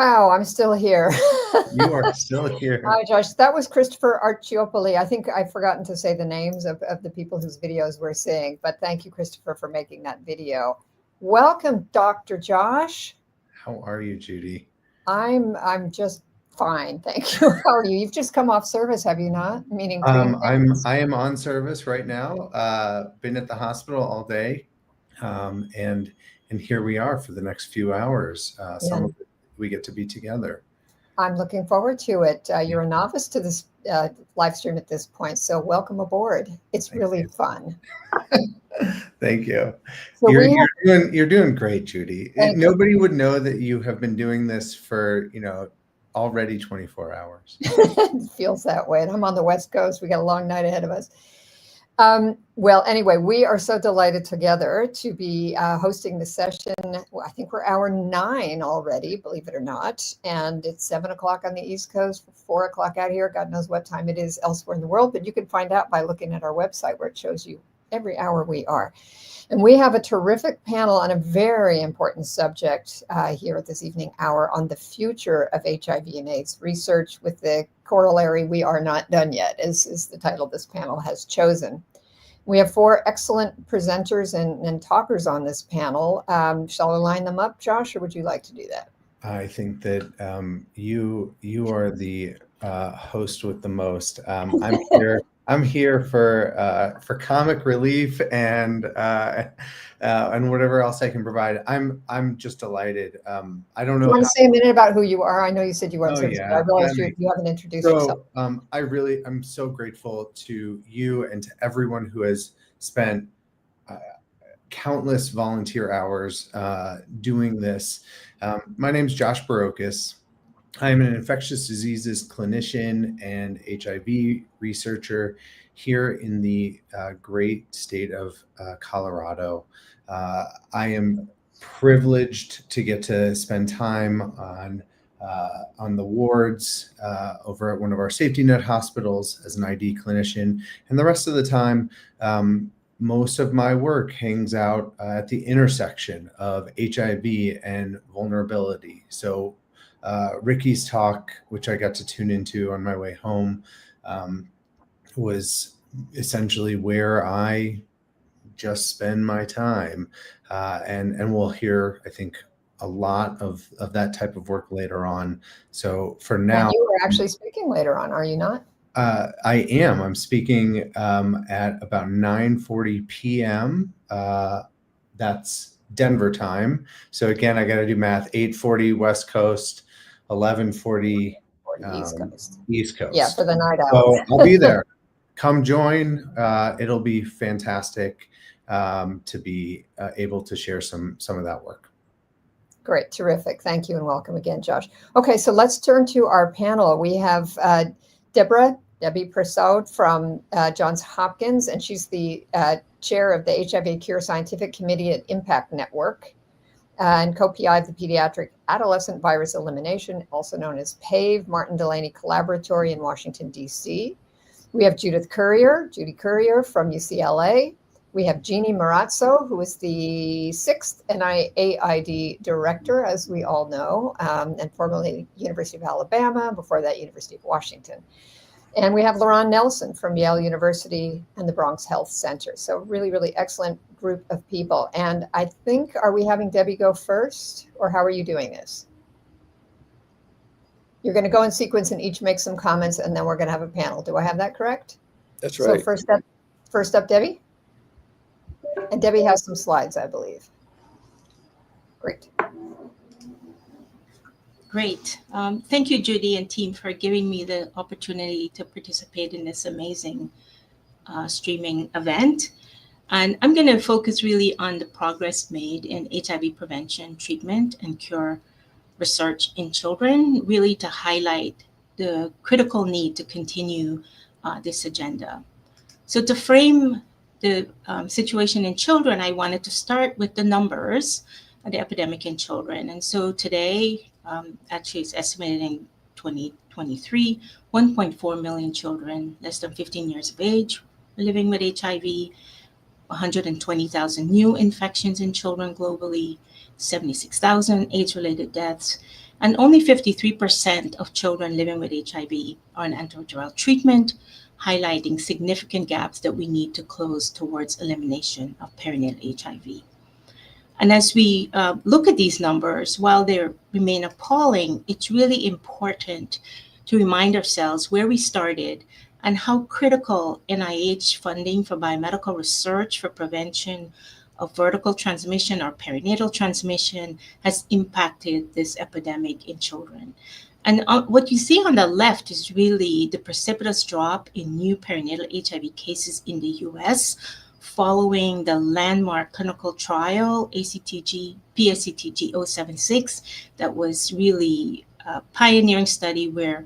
Wow, I'm still here. You are still here. Hi, Josh. That was Christopher Archiopoli. I think I've forgotten to say the names of the people whose videos we're seeing, but thank you, Christopher, for making that video. Welcome, Dr. Josh. How are you, Judy? I'm just fine, thank you. How are you? You've just come off service, have you not? Meaning I am on service right now. Been at the hospital all day, and here we are for the next few hours. Some of it we get to be together. I'm looking forward to it. You're a novice to this live stream at this point, so welcome aboard. It's really fun. Thank you. So you're doing great, Judy. Nobody would know that you have been doing this for, already 24 hours. It feels that way. And I'm on the West Coast. We got a long night ahead of us. Well, anyway, we are so delighted together to be hosting the session. Well, I think we're hour 9 already, believe it or not. And it's 7 o'clock on the East Coast, 4 o'clock out here. God knows what time it is elsewhere in the world, but you can find out by looking at our website where it shows you every hour we are. And we have a terrific panel on a very important subject here at this evening hour on the future of HIV and AIDS research, with the corollary, "We are not done yet," is the title this panel has chosen. We have 4 excellent presenters and talkers on this panel. Shall I line them up, Josh, or would you like to do that? I think that you are the host with the most. I'm here for comic relief and whatever else I can provide. I'm just delighted. I don't know. You want to say a minute about who you are? I know you said you weren't. Oh, yeah. I realized you haven't introduced yourself. I'm so grateful to you and to everyone who has spent countless volunteer hours doing this. My name is Josh Barocas. I'm an infectious diseases clinician and HIV researcher here in the great state of Colorado. I am privileged to get to spend time on the wards over at one of our safety net hospitals as an ID clinician, and the rest of the time, most of my work hangs out at the intersection of HIV and vulnerability. So Ricky's talk, which I got to tune into on my way home, was essentially where I just spend my time. And we'll hear, I think, a lot of that type of work later on. So for now— And you are actually speaking later on, are you not? I am. I'm speaking at about 9:40 p.m. That's Denver time. So again, I got to do math. 8:40 West Coast, 11:40 East Coast. Yeah, for the night hours. So I'll be there. Come join. It'll be fantastic to be able to share some of that work. Great, terrific. Thank you and welcome again, Josh. Okay, so let's turn to our panel. We have Debbie Persaud from Johns Hopkins, and she's the chair of the HIV Cure Scientific Committee at Impact Network and co-PI of the Pediatric Adolescent Virus Elimination, also known as PAVE, Martin Delaney Collaboratory in Washington, D.C. We have Judy Currier from UCLA. We have Jeanne Marrazzo, who is the 6th NIAID director, as we all know, and formerly University of Alabama, before that University of Washington. And we have LaRon Nelson from Yale University and the Bronx Health Center. So really, really excellent group of people. And I think, are we having Debbie go first, or how are you doing this? You're going to go in sequence and each make some comments, and then we're going to have a panel. Do I have that correct? That's right. So first up, Debbie. And Debbie has some slides, I believe. Great. Great. Thank you, Judy and team, for giving me the opportunity to participate in this amazing streaming event. And I'm going to focus really on the progress made in HIV prevention, treatment, and cure research in children, really to highlight the critical need to continue this agenda. So to frame the situation in children, I wanted to start with the numbers of the epidemic in children. And so today, actually it's estimated in 2023, 1.4 million children less than 15 years of age living with HIV, 120,000 new infections in children globally, 76,000 AIDS-related deaths, And only 53% of children living with HIV are on antiretroviral treatment, highlighting significant gaps that we need to close towards elimination of perinatal HIV. And as we look at these numbers, while they remain appalling, it's really important to remind ourselves where we started and how critical NIH funding for biomedical research for prevention of vertical transmission or perinatal transmission has impacted this epidemic in children. And what you see on the left is really the precipitous drop in new perinatal HIV cases in the US following the landmark clinical trial PSCTG 076 that was really a pioneering study where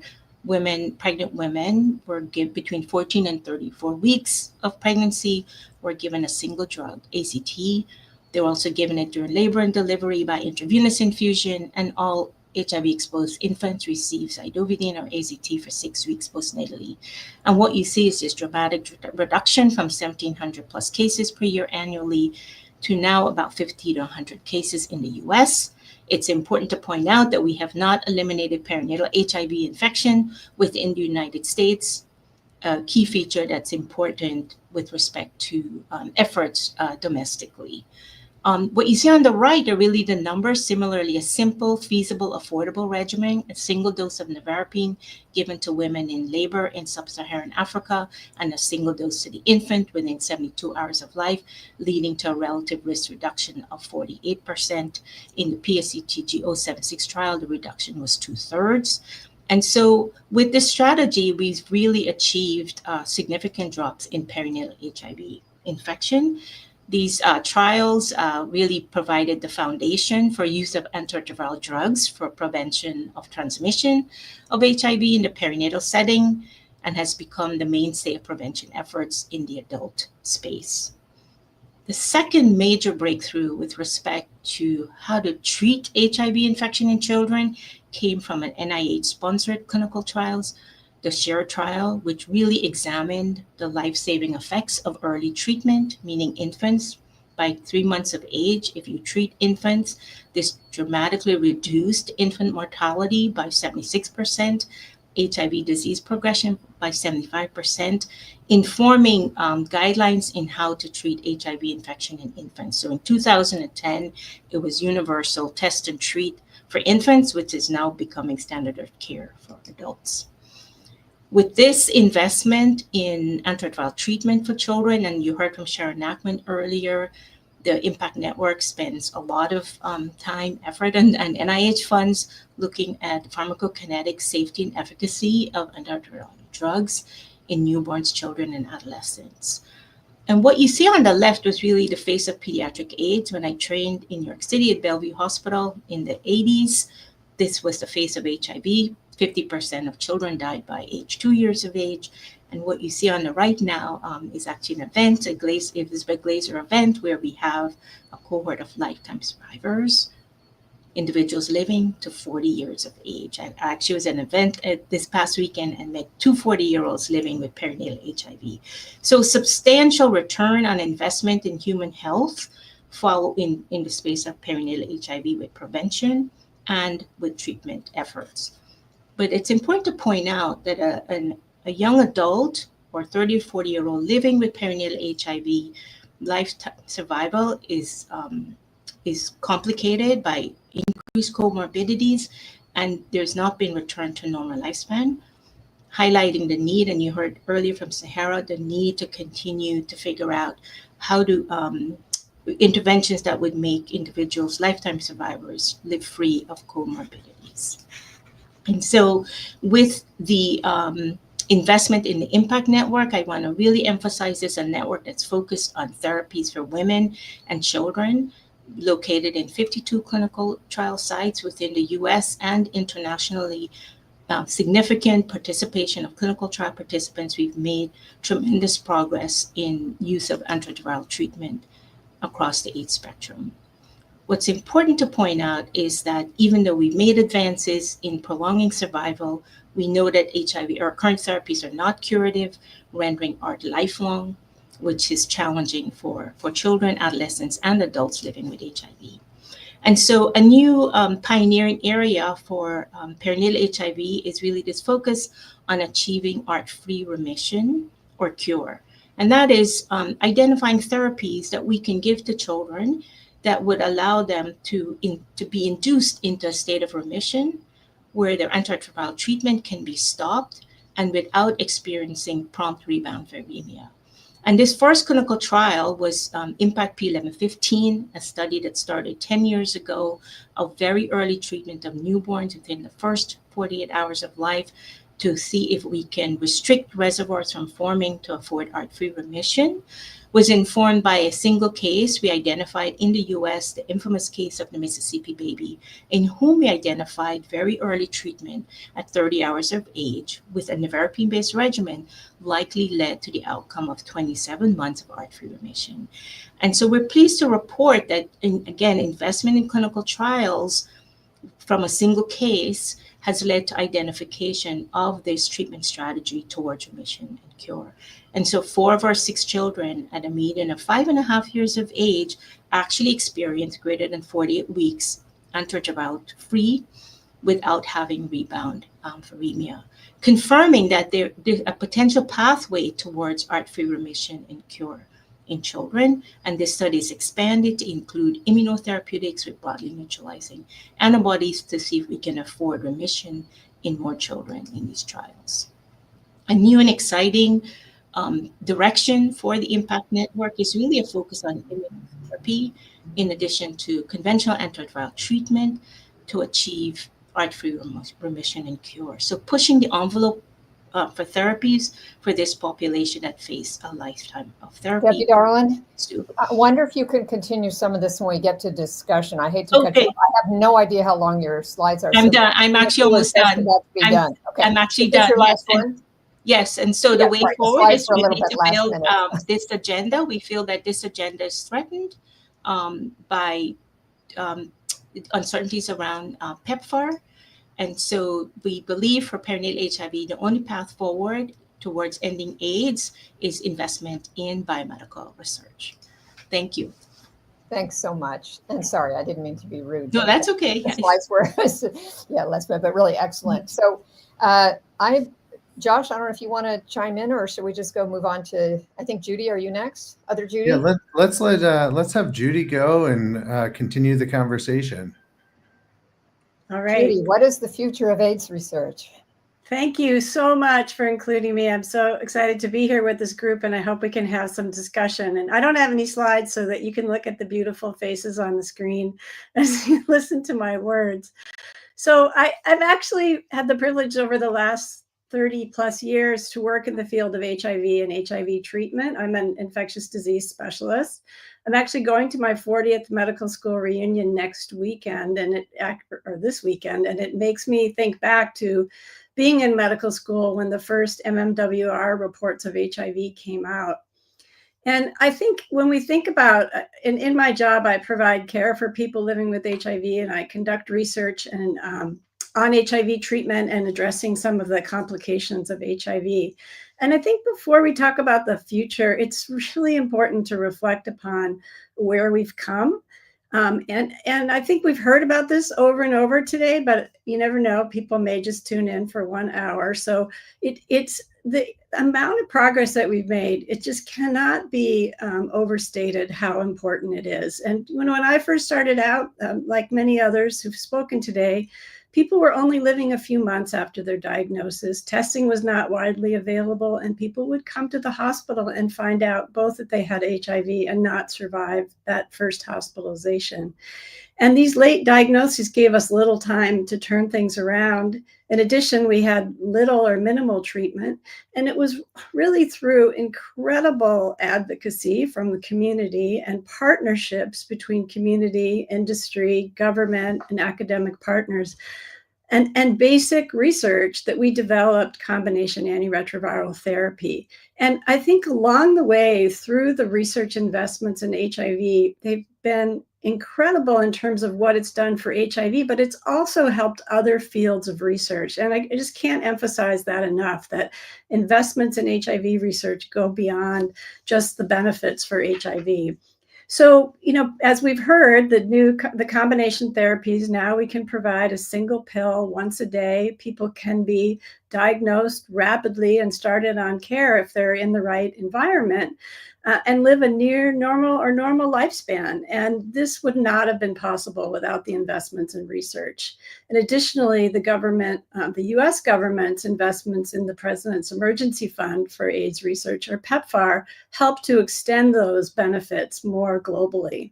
pregnant women were given between 14 and 34 weeks of pregnancy were given a single drug, ACT. They were also given it during labor and delivery by intravenous infusion, and all HIV-exposed infants receive zidovudine or AZT for 6 weeks postnatally. And what you see is this dramatic reduction from 1,700 plus cases per year annually to now about 50 to 100 cases in the US. It's important to point out that we have not eliminated perinatal HIV infection within the United States, a key feature that's important with respect to efforts domestically. What you see on the right are really the numbers. Similarly, a simple, feasible, affordable regimen, a single dose of nevirapine given to women in labor in sub-Saharan Africa, and a single dose to the infant within 72 hours of life, leading to a relative risk reduction of 48%. In the PSCTG 076 trial, the reduction was 2/3. And so with this strategy, we've really achieved significant drops in perinatal HIV infection. These trials really provided the foundation for use of antiretroviral drugs for prevention of transmission of HIV in the perinatal setting and has become the mainstay of prevention efforts in the adult space. The second major breakthrough with respect to how to treat HIV infection in children came from an NIH-sponsored clinical trials, the SHARE trial, which really examined the life-saving effects of early treatment, meaning infants by 3 months of age. If you treat infants, this dramatically reduced infant mortality by 76%, HIV disease progression by 75%, informing guidelines in how to treat HIV infection in infants. So in 2010, it was universal test and treat for infants, which is now becoming standard of care for adults. With this investment in antiretroviral treatment for children, and you heard from Sharon Nachman earlier, the Impact Network spends a lot of time, effort, and NIH funds looking at pharmacokinetic safety and efficacy of antiretroviral drugs in newborns, children, and adolescents. And what you see on the left was really the face of pediatric AIDS. When I trained in New York City at Bellevue Hospital in the 80s, this was the face of HIV. 50% of children died by age 2 years of age. And what you see on the right now is actually an event, Elizabeth Glaser event, where we have a cohort of lifetime survivors, individuals living to 40 years of age. And actually was an event this past weekend and met 2 40-year-olds living with perinatal HIV. So substantial return on investment in human health follow in the space of perinatal HIV with prevention and with treatment efforts. But it's important to point out that a young adult or 30 or 40-year-old living with perinatal HIV, lifetime survival is complicated by increased comorbidities, and there's not been return to normal lifespan, highlighting the need, and you heard earlier from Sahara, the need to continue to figure out how to interventions that would make individuals lifetime survivors live free of comorbidities. And so with the investment in the Impact Network, I want to really emphasize this, a network that's focused on therapies for women and children, located in 52 clinical trial sites within the US and internationally. Significant participation of clinical trial participants. We've made tremendous progress in use of antiretroviral treatment across the AIDS spectrum. What's important to point out is that even though we've made advances in prolonging survival, we know that HIV, our current therapies are not curative, rendering ART lifelong, which is challenging for children, adolescents, and adults living with HIV. And so a new pioneering area for perinatal HIV is really this focus on achieving ART-free remission or cure. And that is identifying therapies that we can give to children that would allow them to be induced into a state of remission where their antiretroviral treatment can be stopped and without experiencing prompt rebound viremia. And this first clinical trial was Impact P1115, a study that started 10 years ago of very early treatment of newborns within the first 48 hours of life to see if we can restrict reservoirs from forming to afford ART-free remission. Was informed by a single case we identified in the US, the infamous case of the Mississippi baby, in whom we identified very early treatment at 30 hours of age with a nevirapine-based regimen likely led to the outcome of 27 months of ART-free remission. And so we're pleased to report that, again, investment in clinical trials from a single case has led to identification of this treatment strategy towards remission and cure. And so 4 of our 6 children at a median of 5.5 years of age actually experienced greater than 48 weeks antiretroviral-free without having rebound viremia, confirming that there's a potential pathway towards ART-free remission and cure in children. And this study is expanded to include immunotherapeutics with broadly neutralizing antibodies to see if we can afford remission in more children in these trials. A new and exciting direction for the Impact Network is really a focus on immunotherapy in addition to conventional antiretroviral treatment to achieve ART-free remission and cure. So pushing the envelope for therapies for this population that face a lifetime of therapy. Debbie, darling, I wonder if you could continue some of this when we get to discussion. I hate to cut you off. I have no idea how long your slides are. I'm done. I'm actually almost done. Okay. I'm actually done. Your last one? Yes, and so the way forward is really to build this agenda. We feel that this agenda is threatened by uncertainties around PEPFAR. And so we believe for perinatal HIV, the only path forward towards ending AIDS is investment in biomedical research. Thank you. Thanks so much. And sorry, I didn't mean to be rude. No, that's okay. The slides were, but really excellent. So Josh, I don't know if you want to chime in or should we just move on to, I think Judy, are you next? Other Judy? Yeah, let's have Judy go and continue the conversation. All right. Judy, what is the future of AIDS research? Thank you so much for including me. I'm so excited to be here with this group, and I hope we can have some discussion. And I don't have any slides so that you can look at the beautiful faces on the screen as you listen to my words. So I've actually had the privilege over the last 30 plus years to work in the field of HIV and HIV treatment. I'm an infectious disease specialist. I'm actually going to my 40th medical school reunion next weekend, this weekend, and it makes me think back to being in medical school when the first MMWR reports of HIV came out. And I think when we think about, in my job, I provide care for people living with HIV, and I conduct research and on HIV treatment and addressing some of the complications of HIV. And I think before we talk about the future, it's really important to reflect upon where we've come. And I think we've heard about this over and over today, but you never know, people may just tune in for 1 hour. So it's the amount of progress that we've made, it just cannot be overstated how important it is. And when I first started out, like many others who've spoken today, people were only living a few months after their diagnosis. Testing was not widely available, and people would come to the hospital and find out both that they had HIV and not survive that first hospitalization. And these late diagnoses gave us little time to turn things around. In addition, we had little or minimal treatment, and it was really through incredible advocacy from the community and partnerships between community, industry, government, and academic partners, and basic research that we developed combination antiretroviral therapy. And I think along the way, through the research investments in HIV, they've been incredible in terms of what it's done for HIV, but it's also helped other fields of research. And I just can't emphasize that enough, that investments in HIV research go beyond just the benefits for HIV. So, as we've heard, the combination therapies, now we can provide a single pill once a day. People can be diagnosed rapidly and started on care if they're in the right environment, and live a near normal or normal lifespan. And this would not have been possible without the investments in research. And additionally, the US government's investments in the President's Emergency Fund for AIDS Research, or PEPFAR, help to extend those benefits more globally.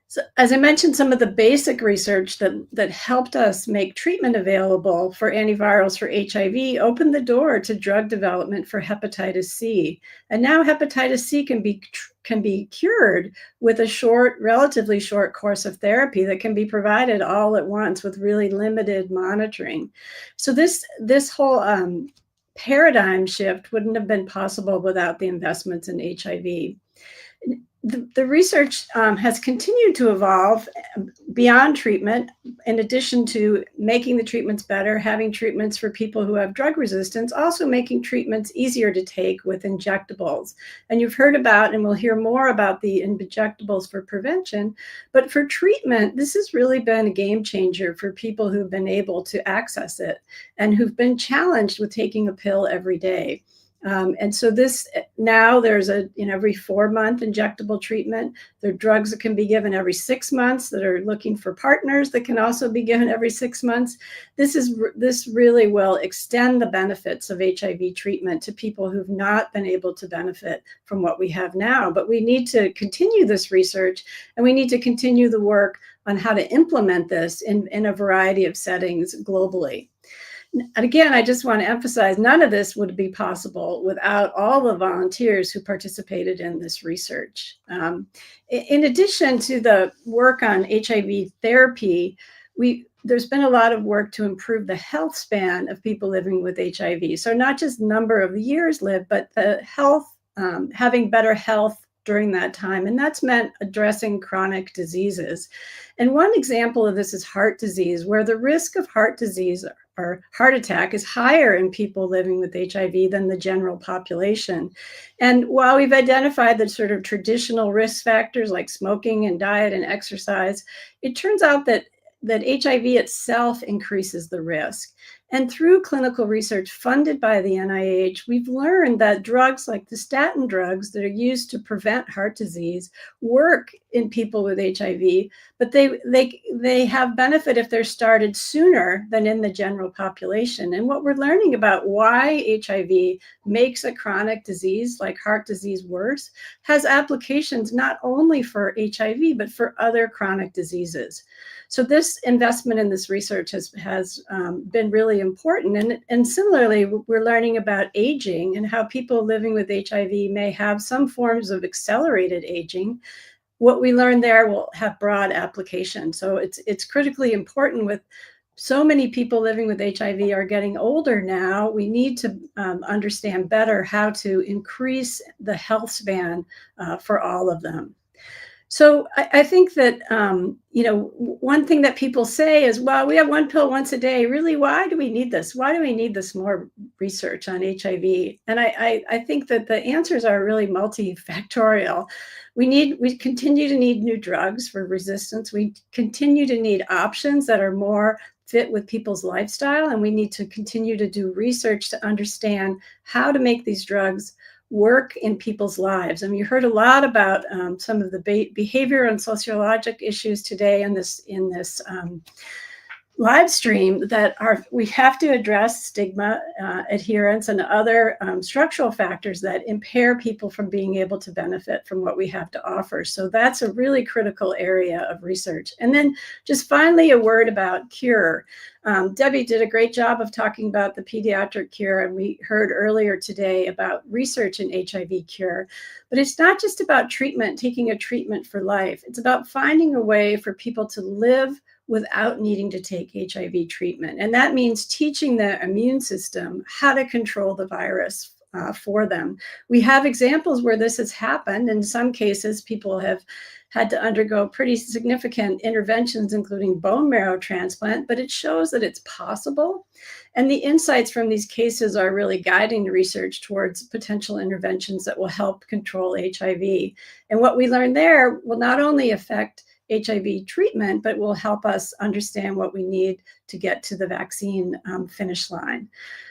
So, as I mentioned, some of the basic research that helped us make treatment available for antivirals for HIV opened the door to drug development for hepatitis C. And now hepatitis C can be cured with a relatively short course of therapy that can be provided all at once with really limited monitoring. So this whole paradigm shift wouldn't have been possible without the investments in HIV. The research has continued to evolve beyond treatment. In addition to making the treatments better, having treatments for people who have drug resistance, also making treatments easier to take with injectables. And you've heard about, and we'll hear more about, the injectables for prevention. But for treatment, this has really been a game changer for people who've been able to access it and who've been challenged with taking a pill every day. And so now there's every 4-month injectable treatment. There are drugs that can be given every 6 months that are looking for partners that can also be given every 6 months. This really will extend the benefits of HIV treatment to people who've not been able to benefit from what we have now. But we need to continue this research, and we need to continue the work on how to implement this in a variety of settings globally. And again, I just want to emphasize, none of this would be possible without all the volunteers who participated in this research. In addition to the work on HIV therapy, there's been a lot of work to improve the health span of people living with HIV. So not just number of years lived, but the health, having better health during that time. And that's meant addressing chronic diseases. And one example of this is heart disease, where the risk of heart disease or heart attack is higher in people living with HIV than the general population. And while we've identified the sort of traditional risk factors like smoking and diet and exercise, it turns out that HIV itself increases the risk. And through clinical research funded by the NIAID, we've learned that drugs like the statin drugs that are used to prevent heart disease work in people with HIV, but they have benefit if they're started sooner than in the general population. And what we're learning about why HIV makes a chronic disease like heart disease worse has applications not only for HIV, but for other chronic diseases. So this investment in this research has been really important. And similarly, we're learning about aging and how people living with HIV may have some forms of accelerated aging. What we learn there will have broad application. So it's critically important. With so many people living with HIV are getting older now, we need to understand better how to increase the health span for all of them. So I think that, one thing that people say is, well, we have one pill once a day. Really, why do we need this? Why do we need this more research on HIV? And I think that the answers are really multifactorial. We continue to need new drugs for resistance. We continue to need options that are more fit with people's lifestyle. And we need to continue to do research to understand how to make these drugs work in people's lives. I mean, you heard a lot about some of the behavior and sociologic issues today in this live stream that we have to address stigma, adherence, and other structural factors that impair people from being able to benefit from what we have to offer. So that's a really critical area of research. And then just finally, a word about cure. Debbie did a great job of talking about the pediatric cure, and we heard earlier today about research in HIV cure. But it's not just about treatment, taking a treatment for life. It's about finding a way for people to live without needing to take HIV treatment. And that means teaching the immune system how to control the virus for them. We have examples where this has happened. In some cases, people have had to undergo pretty significant interventions, including bone marrow transplant, but it shows that it's possible. And the insights from these cases are really guiding the research towards potential interventions that will help control HIV. And what we learn there will not only affect HIV treatment, but will help us understand what we need to get to the vaccine finish line.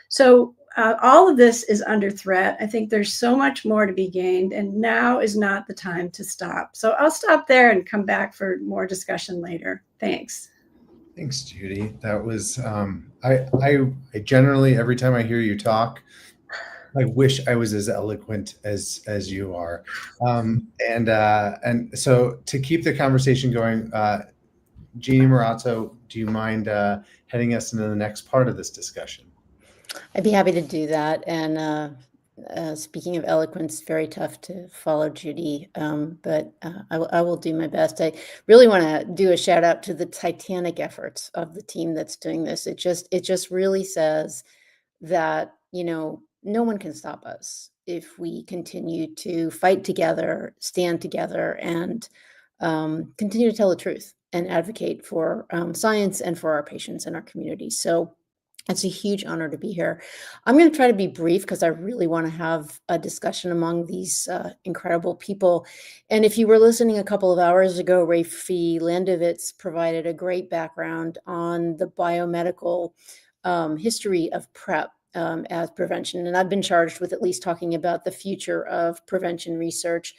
So all of this is under threat. I think there's so much more to be gained, and now is not the time to stop. So I'll stop there and come back for more discussion later. Thanks. Thanks, Judy. That was, I generally, every time I hear you talk, I wish I was as eloquent as you are. And so to keep the conversation going, Jeanne Marrazzo, do you mind heading us into the next part of this discussion? I'd be happy to do that. And speaking of eloquence, very tough to follow Judy, but I will do my best. I really want to do a shout out to the titanic efforts of the team that's doing this. It just really says that, no one can stop us if we continue to fight together, stand together, and continue to tell the truth and advocate for science and for our patients and our community. So it's a huge honor to be here. I'm going to try to be brief because I really want to have a discussion among these incredible people. And if you were listening a couple of hours ago, Rafi Landowitz provided a great background on the biomedical history of PrEP as prevention. And I've been charged with at least talking about the future of prevention research.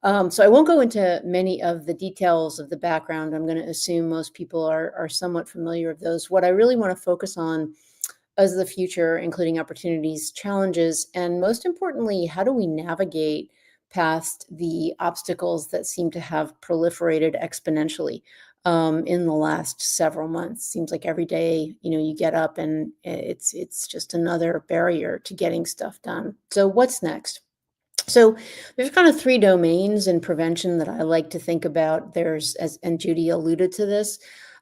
So I won't go into many of the details of the background. I'm going to assume most people are somewhat familiar with those. What I really want to focus on is the future, including opportunities, challenges, and most importantly, how do we navigate past the obstacles that seem to have proliferated exponentially in the last several months. Seems like every day, you get up and it's just another barrier to getting stuff done. So what's next? So there's kind of three domains in prevention that I like to think about. And Judy alluded to this,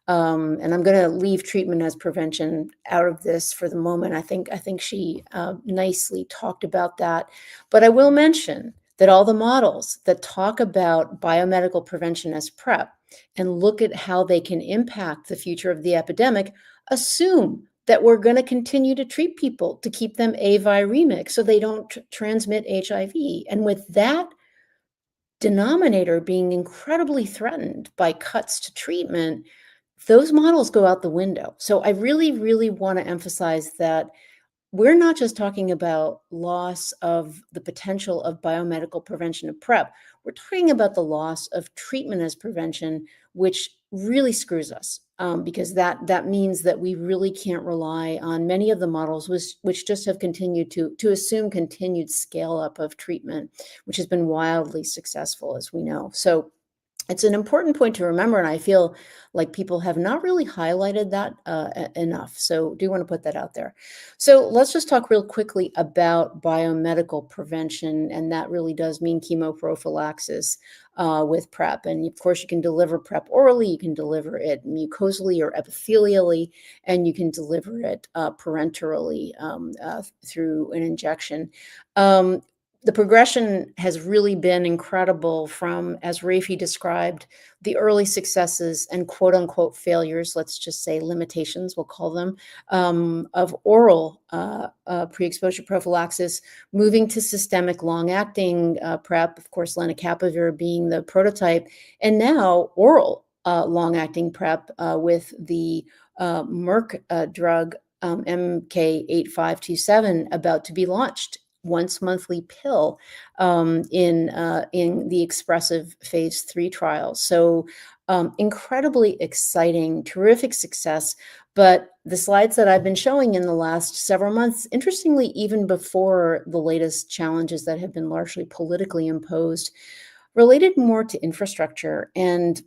and I'm going to leave treatment as prevention out of this for the moment. I think she nicely talked about that, but I will mention that all the models that talk about biomedical prevention as PrEP and look at how they can impact the future of the epidemic assume that we're going to continue to treat people to keep them aviremic so they don't transmit HIV. And with that denominator being incredibly threatened by cuts to treatment, those models go out the window. So I really, really want to emphasize that we're not just talking about loss of the potential of biomedical prevention of PrEP. We're talking about the loss of treatment as prevention, which really screws us because that means that we really can't rely on many of the models which just have continued to assume continued scale up of treatment, which has been wildly successful, as we know. So it's an important point to remember, and I feel like people have not really highlighted that enough. So do want to put that out there. So let's just talk real quickly about biomedical prevention, and that really does mean chemoprophylaxis with PrEP. And of course, you can deliver PrEP orally, you can deliver it mucosally or epithelially, and you can deliver it parenterally through an injection. The progression has really been incredible from, as Rafi described, the early successes and quote unquote failures, let's just say limitations, we'll call them, of oral pre-exposure prophylaxis, moving to systemic long-acting PrEP, of course, lenacapavir being the prototype, and now oral long-acting PrEP with the Merck drug MK8527 about to be launched. Once monthly pill in the expressive phase 3 trials. So incredibly exciting, terrific success. But the slides that I've been showing in the last several months, interestingly, even before the latest challenges that have been largely politically imposed, related more to infrastructure. And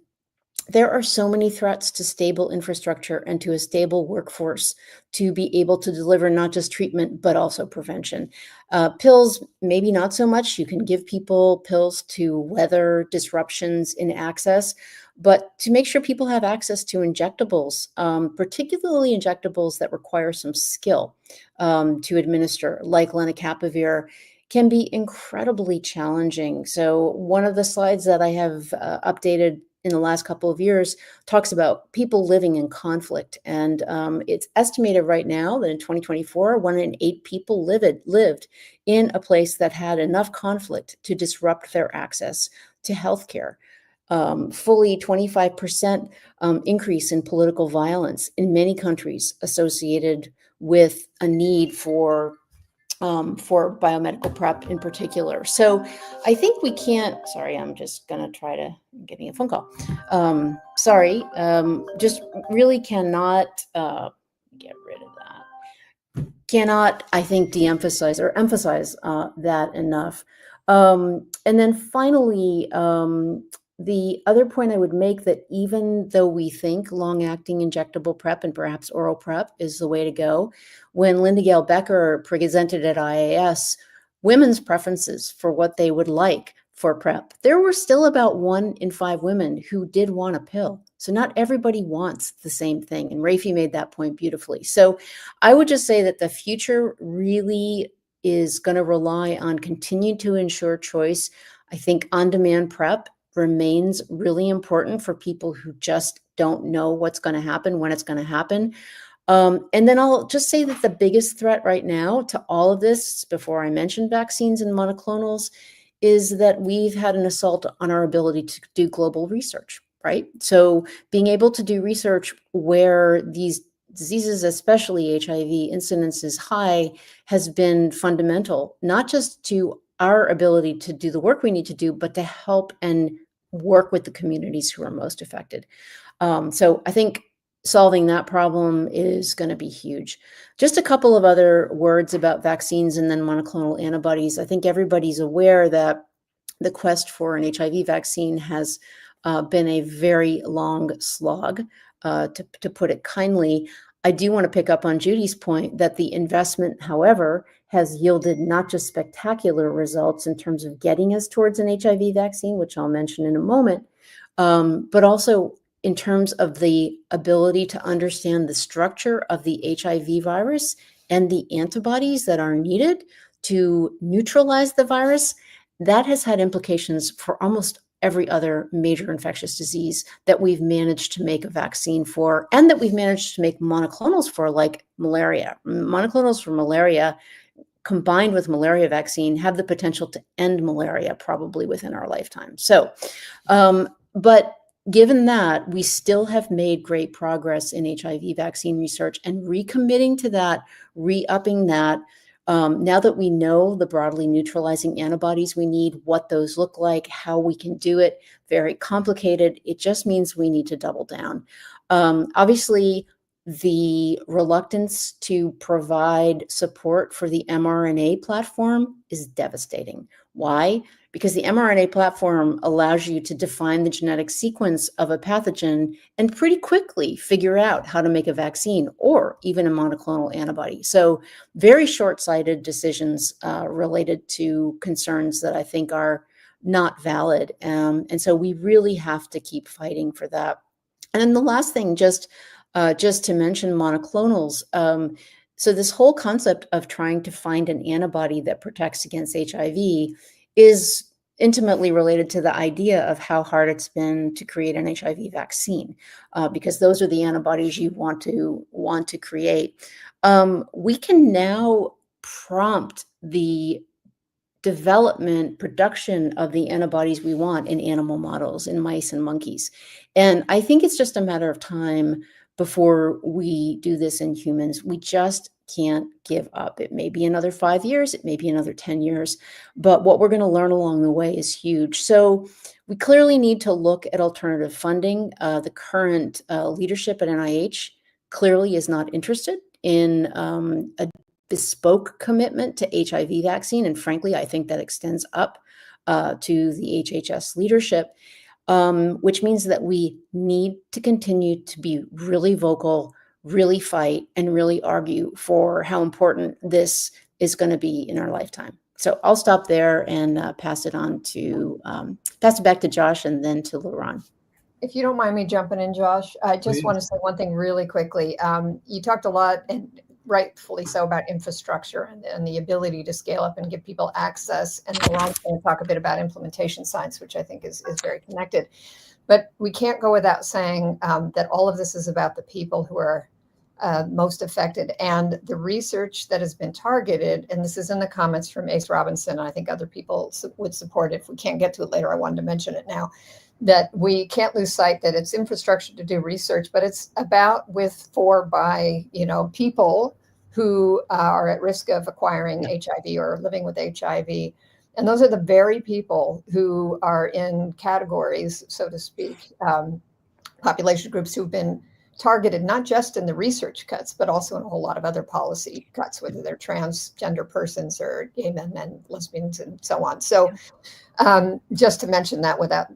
there are so many threats to stable infrastructure and to a stable workforce to be able to deliver not just treatment, but also prevention. Pills, maybe not so much. You can give people pills to weather disruptions in access, but to make sure people have access to injectables, particularly injectables that require some skill to administer, like lenacapavir, can be incredibly challenging. So one of the slides that I have updated in the last couple of years talks about people living in conflict. And it's estimated right now that in 2024, 1 in 8 people lived in a place that had enough conflict to disrupt their access to healthcare. Fully 25% increase in political violence in many countries associated with a need for biomedical prep in particular. So I think we can't, sorry, I'm just gonna try to, I'm getting a phone call. Just really cannot get rid of that. Cannot, I think, de-emphasize or emphasize that enough. And then finally, the other point I would make that even though we think long-acting injectable PrEP and perhaps oral PrEP is the way to go, when Linda Gale Becker presented at IAS women's preferences for what they would like for PrEP, there were still about 1 in 5 women who did want a pill. So not everybody wants the same thing. And Rafi made that point beautifully. So I would just say that the future really is going to rely on continuing to ensure choice. I think on-demand PrEP remains really important for people who just don't know what's going to happen, when it's going to happen. And then I'll just say that the biggest threat right now to all of this, before I mention vaccines and monoclonals, is that we've had an assault on our ability to do global research, right? So being able to do research where these diseases, especially HIV incidence is high, has been fundamental, not just to our ability to do the work we need to do, but to help and work with the communities who are most affected. So I think solving that problem is going to be huge. Just a couple of other words about vaccines and then monoclonal antibodies. I think everybody's aware that the quest for an HIV vaccine has been a very long slog, to put it kindly. I do want to pick up on Judy's point that the investment, however, has yielded not just spectacular results in terms of getting us towards an HIV vaccine, which I'll mention in a moment, but also in terms of the ability to understand the structure of the HIV virus and the antibodies that are needed to neutralize the virus. That has had implications for almost every other major infectious disease that we've managed to make a vaccine for, and that we've managed to make monoclonals for, like malaria. Monoclonals for malaria combined with malaria vaccine have the potential to end malaria probably within our lifetime. So, but given that, we still have made great progress in HIV vaccine research, and recommitting to that, re-upping that, now that we know the broadly neutralizing antibodies we need, what those look like, how we can do it, very complicated. It just means we need to double down. Obviously, the reluctance to provide support for the mRNA platform is devastating. Why? Because the mRNA platform allows you to define the genetic sequence of a pathogen and pretty quickly figure out how to make a vaccine or even a monoclonal antibody. So very short-sighted decisions related to concerns that I think are not valid. And so we really have to keep fighting for that. And then the last thing, just to mention monoclonals. So this whole concept of trying to find an antibody that protects against HIV is intimately related to the idea of how hard it's been to create an HIV vaccine, because those are the antibodies you want to create. We can now prompt the development, production of the antibodies we want in animal models, in mice and monkeys. And I think it's just a matter of time before we do this in humans. We just can't give up. It may be another 5 years, it may be another 10 years, but what we're going to learn along the way is huge. So we clearly need to look at alternative funding. The current leadership at NIH clearly is not interested in a bespoke commitment to HIV vaccine. And frankly, I think that extends up to the HHS leadership, which means that we need to continue to be really vocal, really fight, and really argue for how important this is going to be in our lifetime. So I'll stop there and pass it back to Josh and then to LaRon. If you don't mind me jumping in, Josh, I just Please. want to say one thing really quickly. You talked a lot, and rightfully so, about infrastructure and the ability to scale up and give people access. And LaRon's going to talk a bit about implementation science, which I think is very connected. But we can't go without saying that all of this is about the people who are most affected, and the research that has been targeted, and this is in the comments from Ace Robinson, and I think other people would support it. If we can't get to it later, I wanted to mention it now, that we can't lose sight that it's infrastructure to do research, but it's about by people who are at risk of acquiring HIV or living with HIV. And those are the very people who are in categories, so to speak, population groups who've been targeted, not just in the research cuts, but also in a whole lot of other policy cuts, whether they're transgender persons or gay men, lesbians, and so on. So just to mention that without,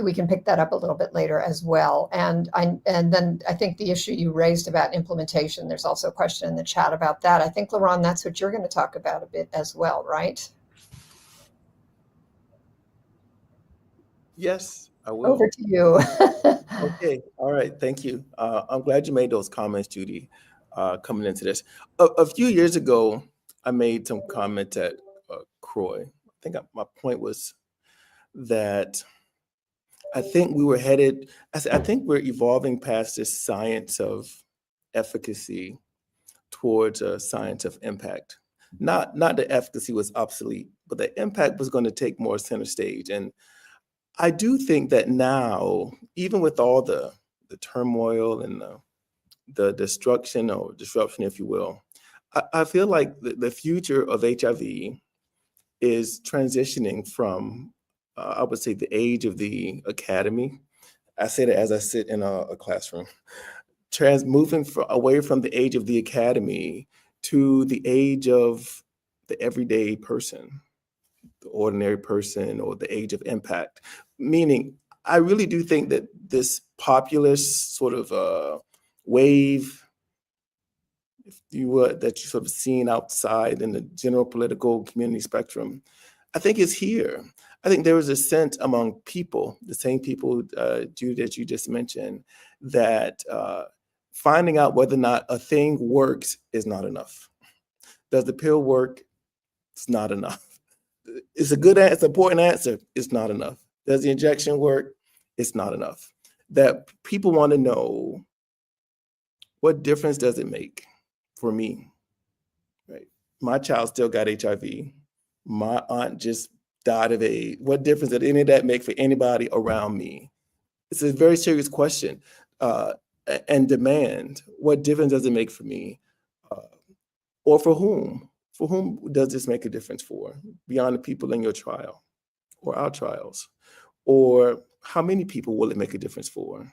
we can pick that up a little bit later as well. And then I think the issue you raised about implementation, there's also a question in the chat about that. I think, LaRon, that's what you're going to talk about a bit as well, right? Yes, I will. Over to you. Okay, all right, thank you. I'm glad you made those comments, Judy, coming into this. A few years ago, I made some comment at Croy. I think my point was that I think we were headed, I think we're evolving past this science of efficacy towards a science of impact. Not the efficacy was obsolete, but the impact was going to take more center stage. And I do think that now, even with all the turmoil and the destruction or disruption, if you will, I feel like the future of HIV is transitioning from, I would say, the age of the academy. I say that as I sit in a classroom, moving away from the age of the academy to the age of the everyday person, the ordinary person, or the age of impact. Meaning, I really do think that this populist sort of wave, if you would, that you sort of seen outside in the general political community spectrum, I think is here. I think there is a sense among people, the same people, Judy, that you just mentioned, that finding out whether or not a thing works is not enough. Does the pill work? It's not enough. It's a good answer, it's an important answer. It's not enough. Does the injection work? It's not enough. That people want to know, what difference does it make for me? Right? My child still got HIV. My aunt just died of AIDS. What difference did any of that make for anybody around me? It's a very serious question and demand. What difference does it make for me? Or for whom? For whom does this make a difference for, beyond the people in your trial or our trials? Or how many people will it make a difference for?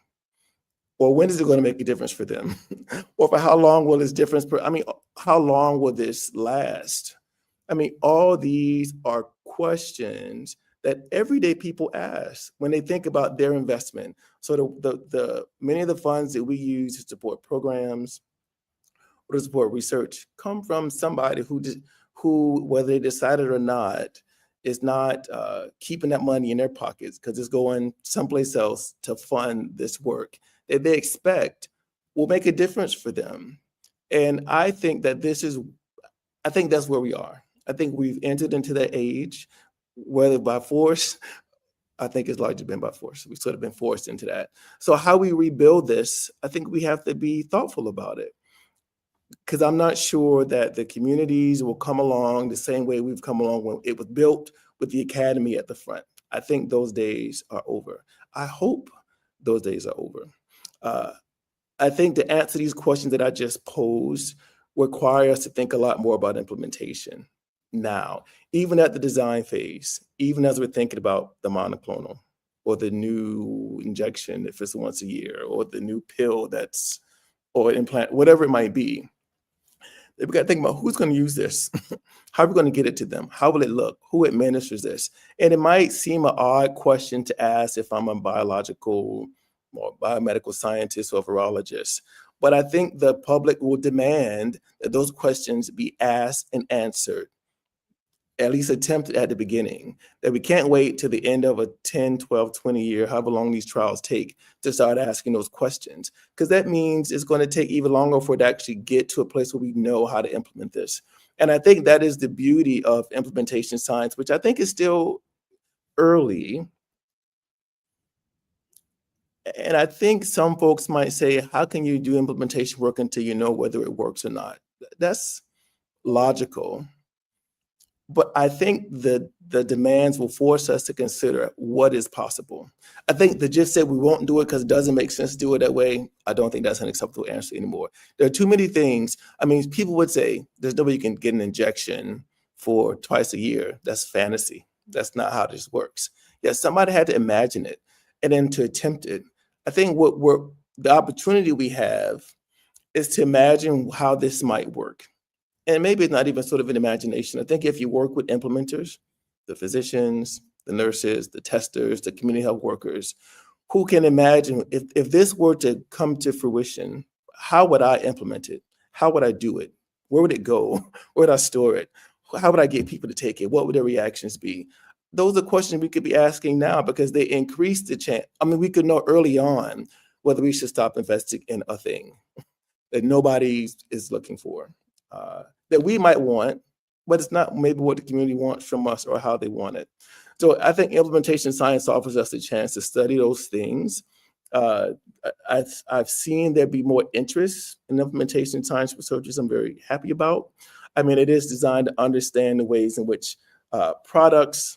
Or when is it going to make a difference for them? Or for how long will this difference, how long will this last? All these are questions that everyday people ask when they think about their investment. So the many of the funds that we use to support programs or to support research come from somebody who, whether they decided or not, is not keeping that money in their pockets because it's going someplace else to fund this work that they expect will make a difference for them. And I think that that's where we are. I think we've entered into that age, whether by force. I think it's largely been by force. We've sort of been forced into that. So how we rebuild this, I think we have to be thoughtful about it. Because I'm not sure that the communities will come along the same way we've come along when it was built with the academy at the front. I think those days are over. I hope those days are over. I think to answer these questions that I just posed require us to think a lot more about implementation now, even at the design phase, even as we're thinking about the monoclonal or the new injection, if it's once a year, or the new pill or implant, whatever it might be. We got to think about who's going to use this. How are we going to get it to them? How will it look? Who administers this? And it might seem an odd question to ask if I'm a biological or biomedical scientist or virologist, but I think the public will demand that those questions be asked and answered. at least attempt at the beginning, that we can't wait till the end of a 10, 12, 20 year, however long these trials take, to start asking those questions. Because that means it's going to take even longer for it to actually get to a place where we know how to implement this. And I think that is the beauty of implementation science, which I think is still early. And I think some folks might say, how can you do implementation work until you know whether it works or not? That's logical. But I think the demands will force us to consider what is possible. I think the just say we won't do it because it doesn't make sense to do it that way, I don't think that's an acceptable answer anymore. There are too many things. I mean, people would say there's no way you can get an injection for twice a year. That's fantasy. That's not how this works. Yeah, somebody had to imagine it and then to attempt it. I think the opportunity we have is to imagine how this might work. And maybe it's not even sort of an imagination. I think if you work with implementers, the physicians, the nurses, the testers, the community health workers, who can imagine if this were to come to fruition, how would I implement it? How would I do it? Where would it go? Where would I store it? How would I get people to take it? What would their reactions be? Those are questions we could be asking now because they increase the chance. I mean, we could know early on whether we should stop investing in a thing that nobody is looking for. That we might want, but it's not maybe what the community wants from us or how they want it. So I think implementation science offers us a chance to study those things. I've seen there be more interest in implementation science researchers I'm very happy about. I mean, it is designed to understand the ways in which products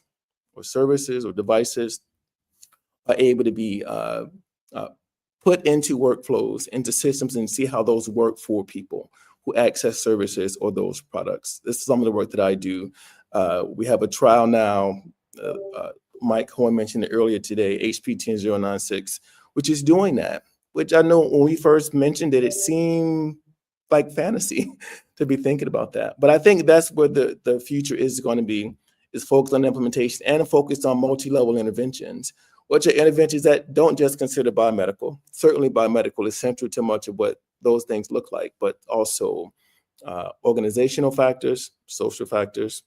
or services or devices are able to be put into workflows, into systems, and see how those work for people who access services or those products. This is some of the work that I do. We have a trial now, Mike Cohen mentioned it earlier today, HP 10096, which is doing that, which I know when we first mentioned it, it seemed like fantasy to be thinking about that. But I think that's where the future is going to be, is focused on implementation and focused on multi-level interventions, which are interventions that don't just consider biomedical. Certainly biomedical is central to much of what those things look like, but also organizational factors, social factors,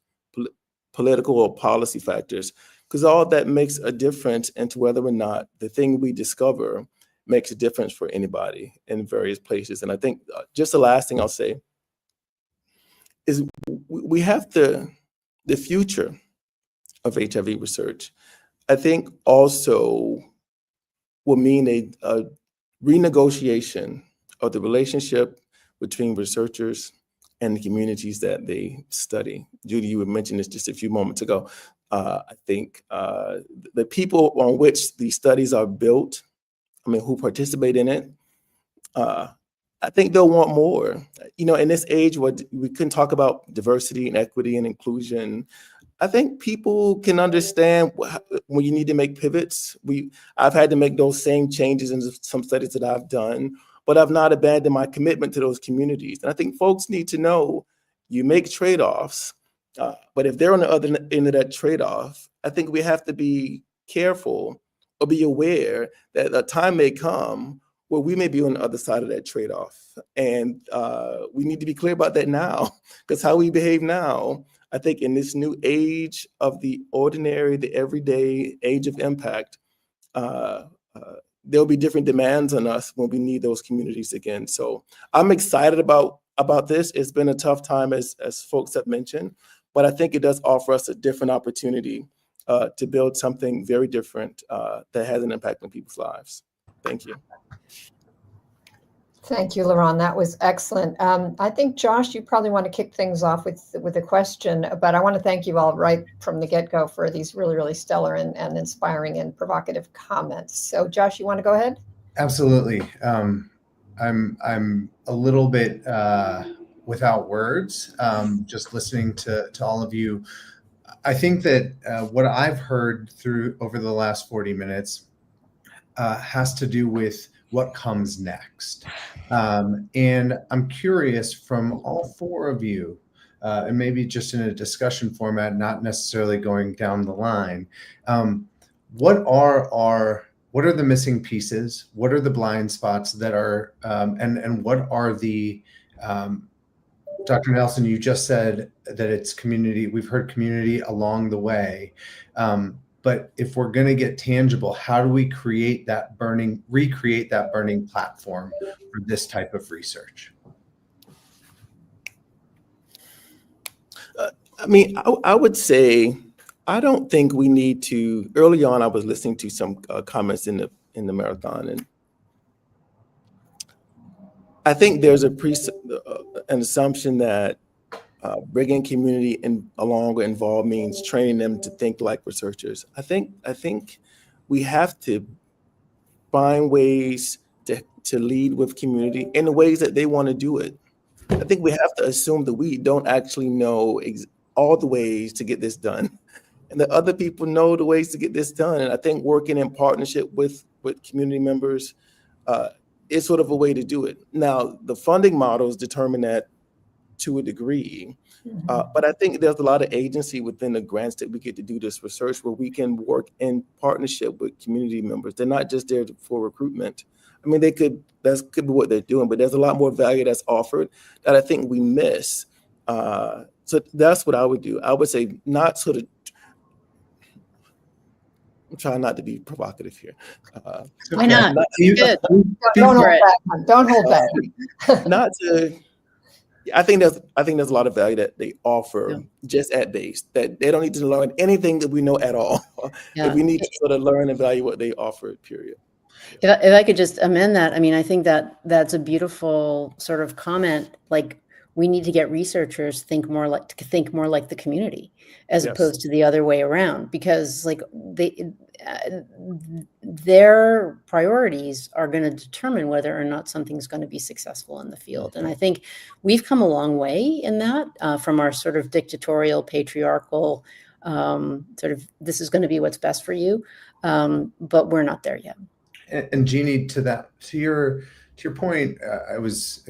political or policy factors, because all that makes a difference into whether or not the thing we discover makes a difference for anybody in various places. And I think just the last thing I'll say is we have the future of HIV research, I think also will mean a renegotiation of the relationship between researchers and the communities that they study. Judy, you had mentioned this just a few moments ago. I think the people on which these studies are built, I mean, who participate in it, I think they'll want more. You know, in this age where we couldn't talk about diversity and equity and inclusion, I think people can understand when you need to make pivots. I've had to make those same changes in some studies that I've done, but I've not abandoned my commitment to those communities. And I think folks need to know you make trade-offs, but if they're on the other end of that trade-off, I think we have to be careful or be aware that a time may come where we may be on the other side of that trade-off. And we need to be clear about that now, because how we behave now, I think in this new age of the ordinary, the everyday age of impact, there'll be different demands on us when we need those communities again. So I'm excited about this. It's been a tough time, as folks have mentioned, but I think it does offer us a different opportunity to build something very different that has an impact on people's lives. Thank you. Thank you, LaRon. That was excellent. I think, Josh, you probably want to kick things off with a question, but I want to thank you all right from the get-go for these really, really stellar and inspiring and provocative comments. So, Josh, you want to go ahead? Absolutely. I'm a little bit without words, just listening to all of you. I think that what I've heard over the last 40 minutes has to do with what comes next. And I'm curious from all four of you, and maybe just in a discussion format, not necessarily going down the line, what are the missing pieces? What are the blind spots that are, and what are the Dr. Nelson, you just said that it's community. We've heard community along the way. But if we're going to get tangible, how do we recreate that burning platform for this type of research? I mean, I would say, I don't think we need to. Early on, I was listening to some comments in the marathon, and I think there's an assumption that bringing community along or involved means training them to think like researchers. I think we have to find ways to lead with community in the ways that they want to do it. I think we have to assume that we don't actually know all the ways to get this done, and that other people know the ways to get this done. And I think working in partnership with community members is sort of a way to do it. Now, the funding models determine that to a degree, but I think there's a lot of agency within the grants that we get to do this research where we can work in partnership with community members. They're not just there for recruitment. I mean, that could be what they're doing, but there's a lot more value that's offered that I think we miss. So that's what I would do. I would say not sort of, I'm trying not to be provocative here. Why not? Good. Don't hold back. Not to. I think there's a lot of value that they offer just at base, that they don't need to learn anything that we know at all. Yeah. We need to sort of learn and value what they offer, period. If I could just amend that, I mean, I think that's a beautiful sort of comment. Like, we need to get researchers to think more like the community, as opposed to the other way around, because like their priorities are going to determine whether or not something's going to be successful in the field. And I think we've come a long way in that from our sort of dictatorial, patriarchal sort of, this is going to be what's best for you, but we're not there yet. And Jeanne, to your point, I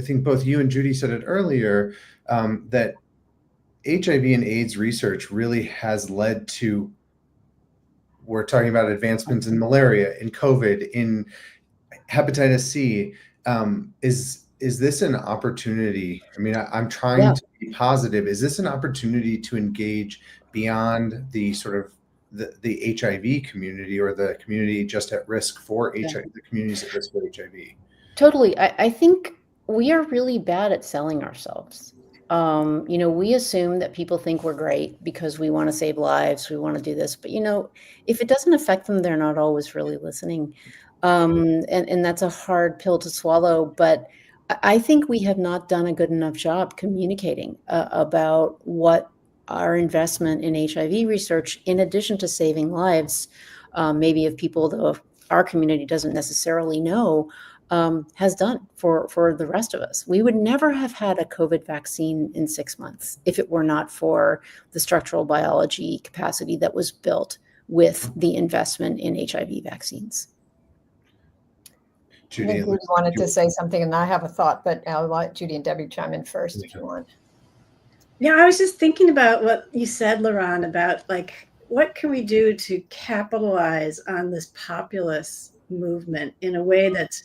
think both you and Judy said it earlier, that HIV and AIDS research really has led to, we're talking about advancements in malaria, in COVID, in hepatitis C. Is this an opportunity? I mean, I'm trying to be positive. Is this an opportunity to engage beyond the sort of the HIV community, or the community just at risk for HIV, the communities at risk for HIV? Totally. I think we are really bad at selling ourselves. We assume that people think we're great because we want to save lives, we want to do this, but if it doesn't affect them, they're not always really listening. And that's a hard pill to swallow, but I think we have not done a good enough job communicating about what our investment in HIV research, in addition to saving lives, maybe of people that our community doesn't necessarily know, has done for the rest of us. We would never have had a COVID vaccine in 6 months if it were not for the structural biology capacity that was built with the investment in HIV vaccines. Judy, I think Judy wanted to say something, and I have a thought, but I'll let Judy and Debbie chime in first if you want. Yeah, I was just thinking about what you said, LaRon, about like, what can we do to capitalize on this populist movement in a way that's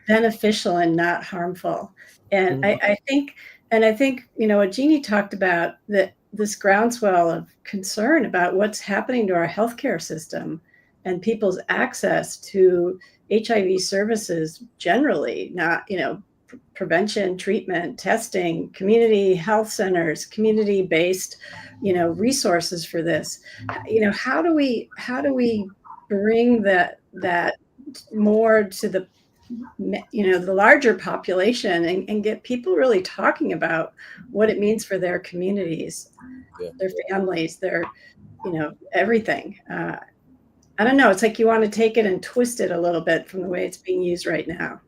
beneficial and not harmful. And I think what Jeanne talked about, that this groundswell of concern about what's happening to our healthcare system and people's access to HIV services generally, not prevention, treatment, testing, community health centers, community-based resources for this. How do we bring that more to the larger population and get people really talking about what it means for their communities, their families, their, everything. I don't know. It's like you want to take it and twist it a little bit from the way it's being used right now.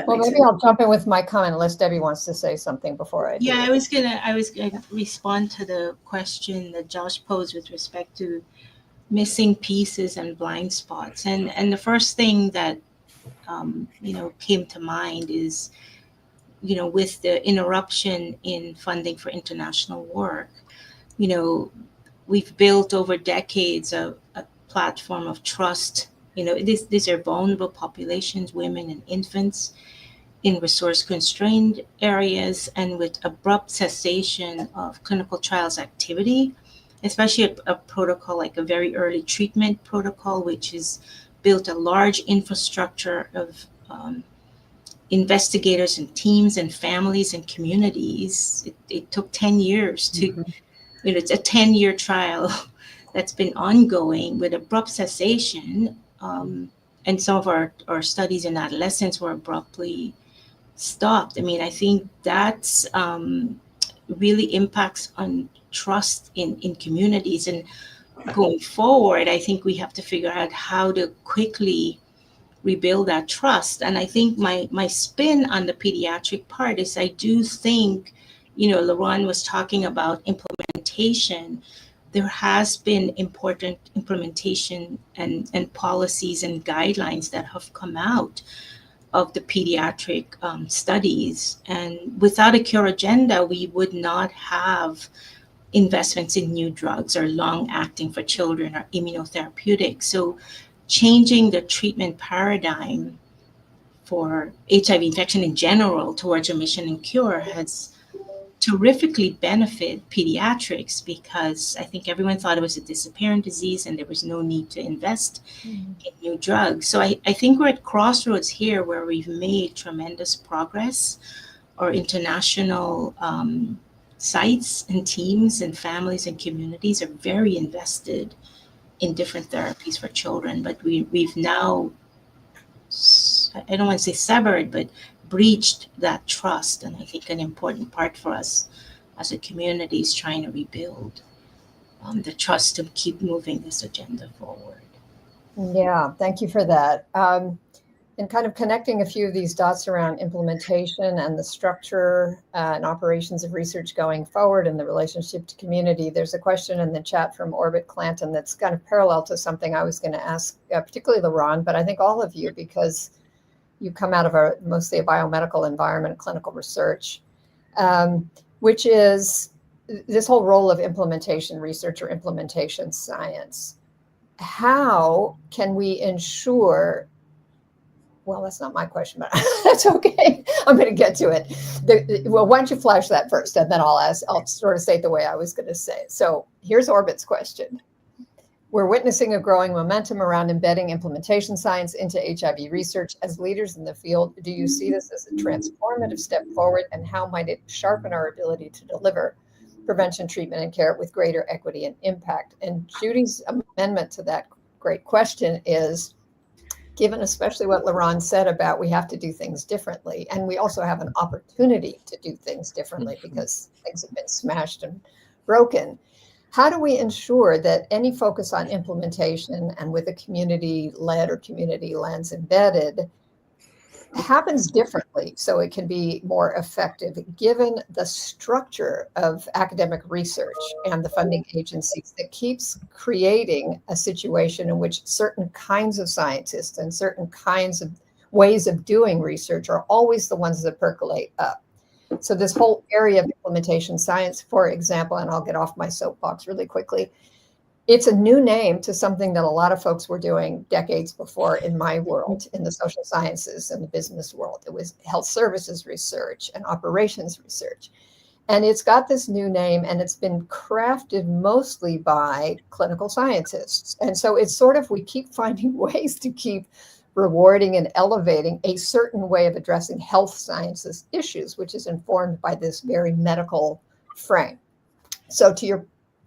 Well, maybe I'll jump in with my comment unless Debbie wants to say something before I do. Yeah, I was gonna respond to the question that Josh posed with respect to missing pieces and blind spots. And the first thing that came to mind is, with the interruption in funding for international work, we've built over decades a platform of trust. These are vulnerable populations, women and infants. in resource-constrained areas and with abrupt cessation of clinical trials activity, especially a protocol like a very early treatment protocol, which has built a large infrastructure of investigators and teams and families and communities. It took 10 years to, it's a 10-year trial that's been ongoing with abrupt cessation. And some of our studies in adolescents were abruptly stopped. I mean, I think that's really impacts on trust in communities. And going forward, I think we have to figure out how to quickly rebuild that trust. And I think my spin on the pediatric part is I do think, LaRon was talking about implementation. There has been important implementation and policies and guidelines that have come out of the pediatric studies. And without a cure agenda, we would not have investments in new drugs or long-acting for children or immunotherapeutics. So changing the treatment paradigm for HIV infection in general towards remission and cure has terrifically benefited pediatrics, because I think everyone thought it was a disappearing disease and there was no need to invest in new drugs. So I think we're at crossroads here where we've made tremendous progress. Our international sites and teams and families and communities are very invested in different therapies for children, but we've now, I don't want to say severed, but breached that trust. And I think an important part for us as a community is trying to rebuild the trust to keep moving this agenda forward. Yeah, thank you for that. And kind of connecting a few of these dots around implementation and the structure and operations of research going forward and the relationship to community, there's a question in the chat from Orbit Clanton that's kind of parallel to something I was going to ask, particularly LaRon, but I think all of you, because you come out of mostly a biomedical environment, clinical research, which is this whole role of implementation research or implementation science. How can we ensure, well, that's not my question, but that's okay. I'm going to get to it. Well, why don't you flash that first, and then I'll sort of say it the way I was going to say it. So here's Orbit's question. We're witnessing a growing momentum around embedding implementation science into HIV research. As leaders in the field, do you see this as a transformative step forward, and how might it sharpen our ability to deliver prevention, treatment, and care with greater equity and impact? And Judy's amendment to that great question is, given especially what LaRon said about we have to do things differently, and we also have an opportunity to do things differently because things have been smashed and broken. How do we ensure that any focus on implementation and with a community-led or community lens embedded happens differently so it can be more effective, given the structure of academic research and the funding agencies that keeps creating a situation in which certain kinds of scientists and certain kinds of ways of doing research are always the ones that percolate up? So this whole area of implementation science, for example, and I'll get off my soapbox really quickly, it's a new name to something that a lot of folks were doing decades before in my world, in the social sciences and the business world. It was health services research and operations research. And it's got this new name, and it's been crafted mostly by clinical scientists. And so it's sort of, we keep finding ways to keep rewarding and elevating a certain way of addressing health sciences issues, which is informed by this very medical frame. So to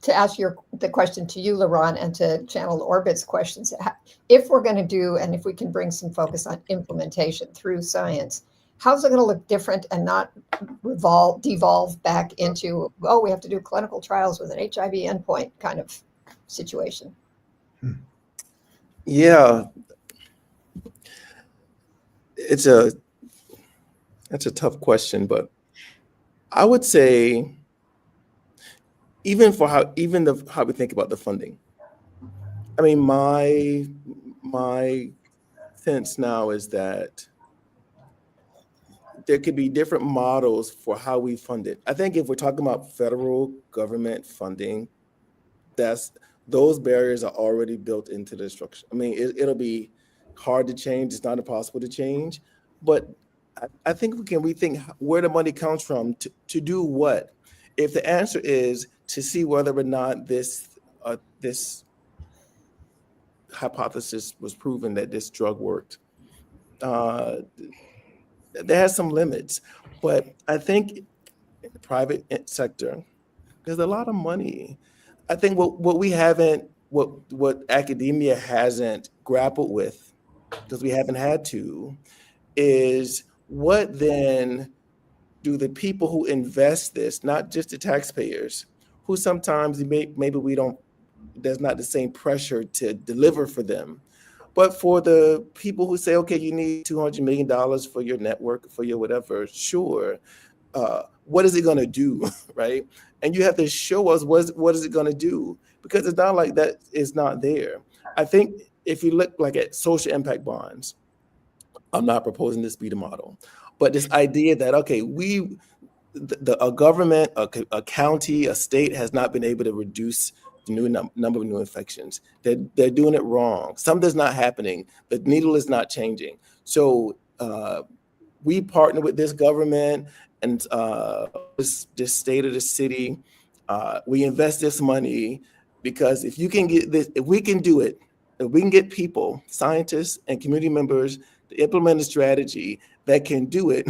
ask the question to you, LaRon, and to channel Orbit's questions, if we're going to do, and if we can bring some focus on implementation through science, how's it going to look different and not devolve back into, oh, we have to do clinical trials with an HIV endpoint kind of situation? Yeah, that's a tough question, but I would say even how we think about the funding. I mean, my sense now is that there could be different models for how we fund it. I think if we're talking about federal government funding, those barriers are already built into the structure. I mean, it'll be hard to change. It's not impossible to change, but I think we can rethink where the money comes from to do what. If the answer is to see whether or not this hypothesis was proven that this drug worked, there has some limits. But I think in the private sector, there's a lot of money. I think what academia hasn't grappled with, because we haven't had to, is what then do the people who invest this, not just the taxpayers, who sometimes maybe there's not the same pressure to deliver for them, but for the people who say, okay, you need $200 million for your network, for your whatever, sure. What is it going to do, right? And you have to show us what is it going to do, because it's not like that is not there. I think if you look like at social impact bonds, I'm not proposing this be the model, but this idea that, okay, a government, a county, a state has not been able to reduce the number of new infections. They're doing it wrong. Something's not happening. The needle is not changing. So we partner with this government and this state or the city. We invest this money because if you can get this, if we can do it, if we can get people, scientists and community members to implement a strategy that can do it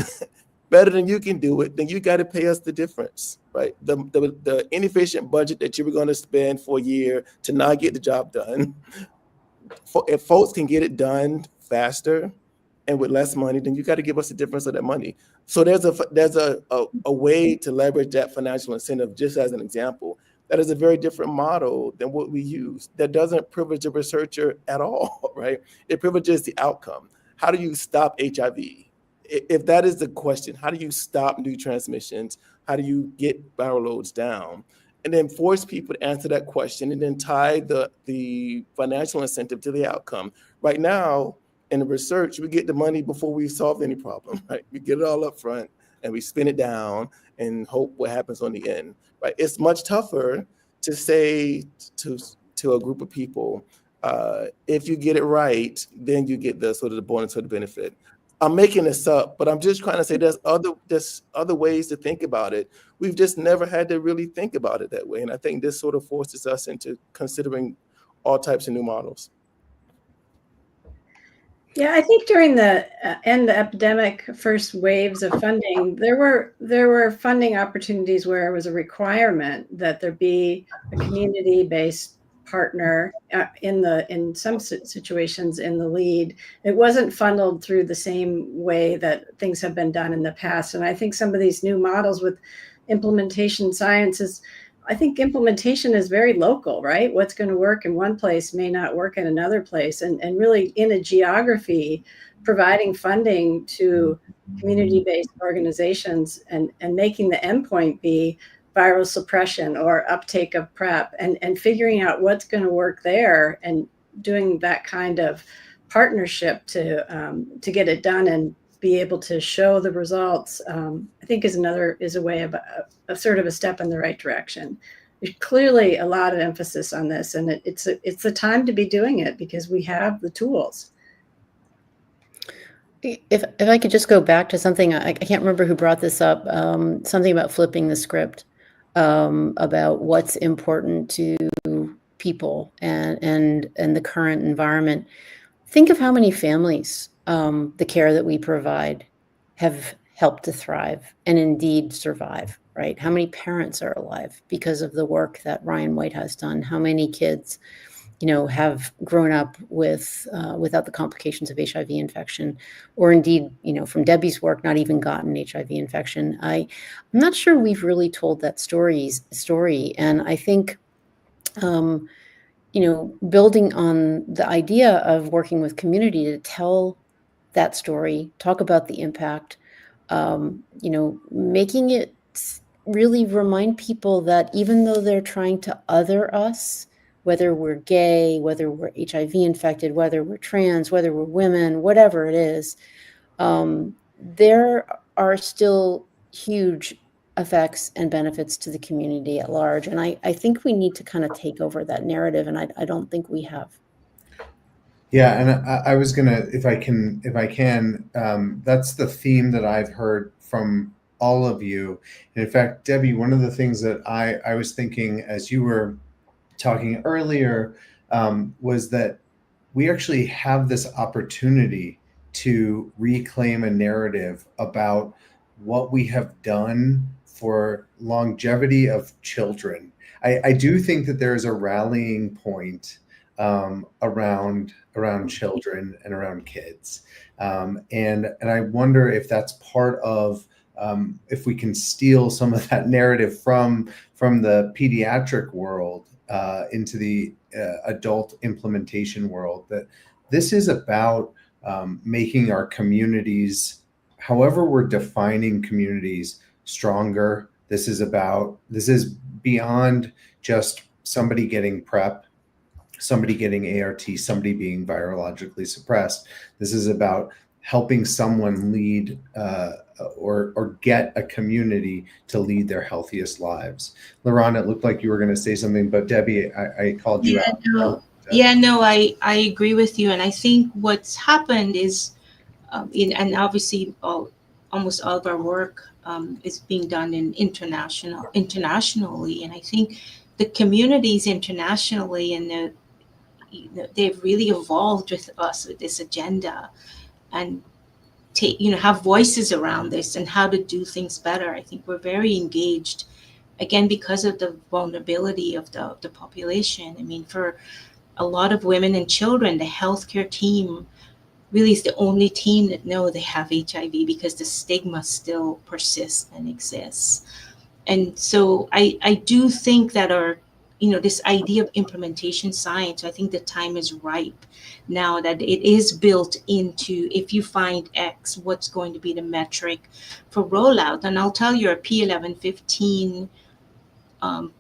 better than you can do it, then you got to pay us the difference, right? The inefficient budget that you were going to spend for a year to not get the job done. If folks can get it done faster and with less money, then you got to give us the difference of that money. So there's a way to leverage that financial incentive, just as an example. That is a very different model than what we use. That doesn't privilege the researcher at all, right? It privileges the outcome. How do you stop HIV? If that is the question, how do you stop new transmissions? How do you get viral loads down? And then force people to answer that question and then tie the financial incentive to the outcome. Right now, in the research, we get the money before we've solved any problem, right? We get it all up front and we spin it down and hope what happens on the end, right? It's much tougher to say to a group of people, if you get it right, then you get the sort of the bonus or the benefit. I'm making this up, but I'm just trying to say there's other ways to think about it. We've just never had to really think about it that way. And I think this sort of forces us into considering all types of new models. Yeah, I think during the end the epidemic first waves of funding, there were funding opportunities where it was a requirement that there be a community-based partner in some situations in the lead. It wasn't funneled through the same way that things have been done in the past. And I think some of these new models with implementation sciences, I think implementation is very local, right? What's going to work in one place may not work in another place. And really in a geography, providing funding to community-based organizations and making the endpoint be viral suppression or uptake of PrEP and figuring out what's going to work there and doing that kind of partnership to get it done and be able to show the results, I think is a way of a sort of a step in the right direction. There's clearly a lot of emphasis on this, and it's the time to be doing it because we have the tools. If I could just go back to something, I can't remember who brought this up, something about flipping the script, about what's important to people and the current environment. Think of how many families the care that we provide have helped to thrive and indeed survive, right? How many parents are alive because of the work that Ryan White has done? How many kids, have grown up without the complications of HIV infection, or indeed, from Debbie's work, not even gotten HIV infection? I'm not sure we've really told that story. And I think, building on the idea of working with community to tell that story, talk about the impact, making it really remind people that even though they're trying to other us, whether we're gay, whether we're HIV infected, whether we're trans, whether we're women, whatever it is, there are still huge effects and benefits to the community at large. And I think we need to kind of take over that narrative, and I don't think we have. Yeah, and I was gonna, if I can, that's the theme that I've heard from all of you. And in fact, Debbie, one of the things that I was thinking as you were talking earlier was that we actually have this opportunity to reclaim a narrative about what we have done for longevity of children. I do think that there's a rallying point around children and around kids, and I wonder if that's part of if we can steal some of that narrative from the pediatric world into the adult implementation world, that this is about making our communities, however we're defining communities, stronger. This is beyond just somebody getting PrEP, somebody getting ART, somebody being virologically suppressed. This is about helping someone lead or get a community to lead their healthiest lives. LaRon, it looked like you were going to say something, but Debbie, I called you out. No, I agree with you. And I think what's happened is, and obviously almost all of our work is being done internationally. And I think the communities internationally and they've really evolved with us with this agenda and have voices around this and how to do things better. I think we're very engaged, again, because of the vulnerability of the population. I mean, for a lot of women and children, the healthcare team really is the only team that know they have HIV because the stigma still persists and exists. And so I do think that this idea of implementation science, I think the time is ripe now that it is built into, if you find X, what's going to be the metric for rollout. And I'll tell you, our P1115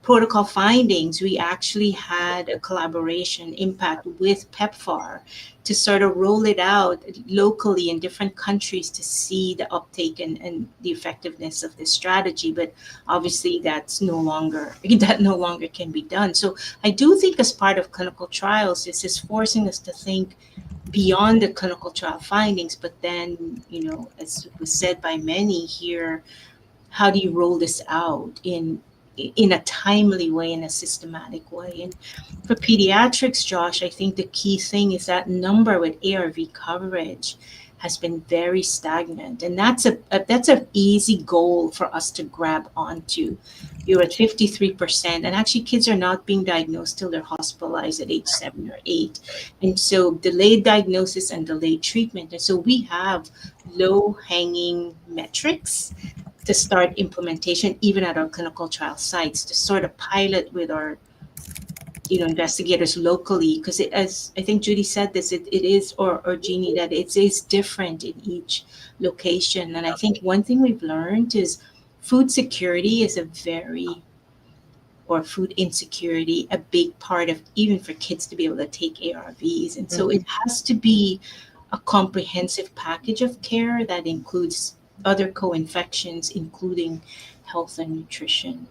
protocol findings, we actually had a collaboration impact with PEPFAR to sort of roll it out locally in different countries to see the uptake and the effectiveness of this strategy. But obviously that no longer can be done. So I do think as part of clinical trials, this is forcing us to think beyond the clinical trial findings, but then, as was said by many here, how do you roll this out in a timely way, in a systematic way? And for pediatrics, Josh, I think the key thing is that number with ARV coverage has been very stagnant. And that's an easy goal for us to grab onto. You're at 53%, and actually kids are not being diagnosed till they're hospitalized at age 7 or 8. And so delayed diagnosis and delayed treatment. And so we have low-hanging metrics to start implementation, even at our clinical trial sites, to sort of pilot with our, investigators locally, because as I think Judy said this, it is, or Jeanne, that it is different in each location. And I think one thing we've learned is food security is food insecurity, a big part of, even for kids to be able to take ARVs. And so it has to be a comprehensive package of care that includes other co-infections, including health and nutrition.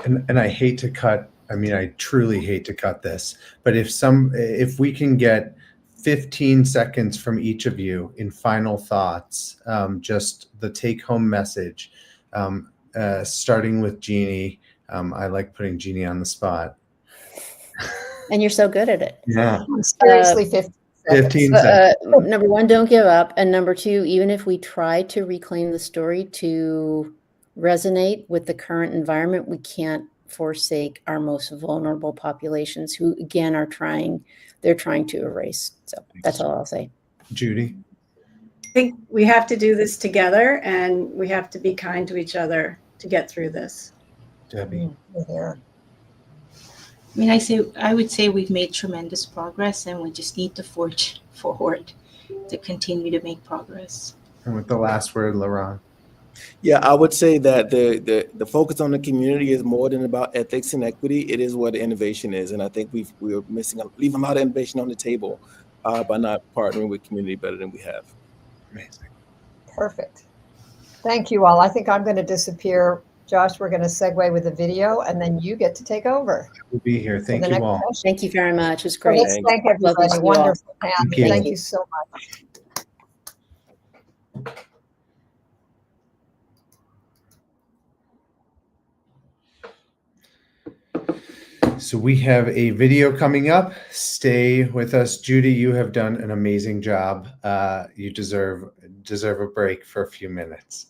And I hate to cut, I truly hate to cut this, but if we can get 15 seconds from each of you in final thoughts, just the take-home message, starting with Jeanne. I like putting Jeanne on the spot. And you're so good at it. Yeah. Seriously, 15 seconds. Number one, don't give up. And number two, even if we try to reclaim the story to resonate with the current environment, we can't forsake our most vulnerable populations who, again, they're trying to erase. So that's all I'll say. Judy? I think we have to do this together, and we have to be kind to each other to get through this. Debbie? Yeah. I would say we've made tremendous progress, and we just need to forge forward to continue to make progress. And with the last word, LaRon. Yeah, I would say that the focus on the community is more than about ethics and equity. It is what innovation is, and I think we're leaving a lot of innovation on the table by not partnering with community better than we have. Amazing. Perfect. Thank you all. I think I'm going to disappear Josh, we're going to segue with a video, and then you get to take over. We'll be here. for Thank the you next all. session. Thank you very much. It was So great. let's thank Love to everybody. see you all. Wonderful panel. Thank you. Thank you so much. So we have a video coming up. Stay with us. Judy, you have done an amazing job. You deserve a break for a few minutes.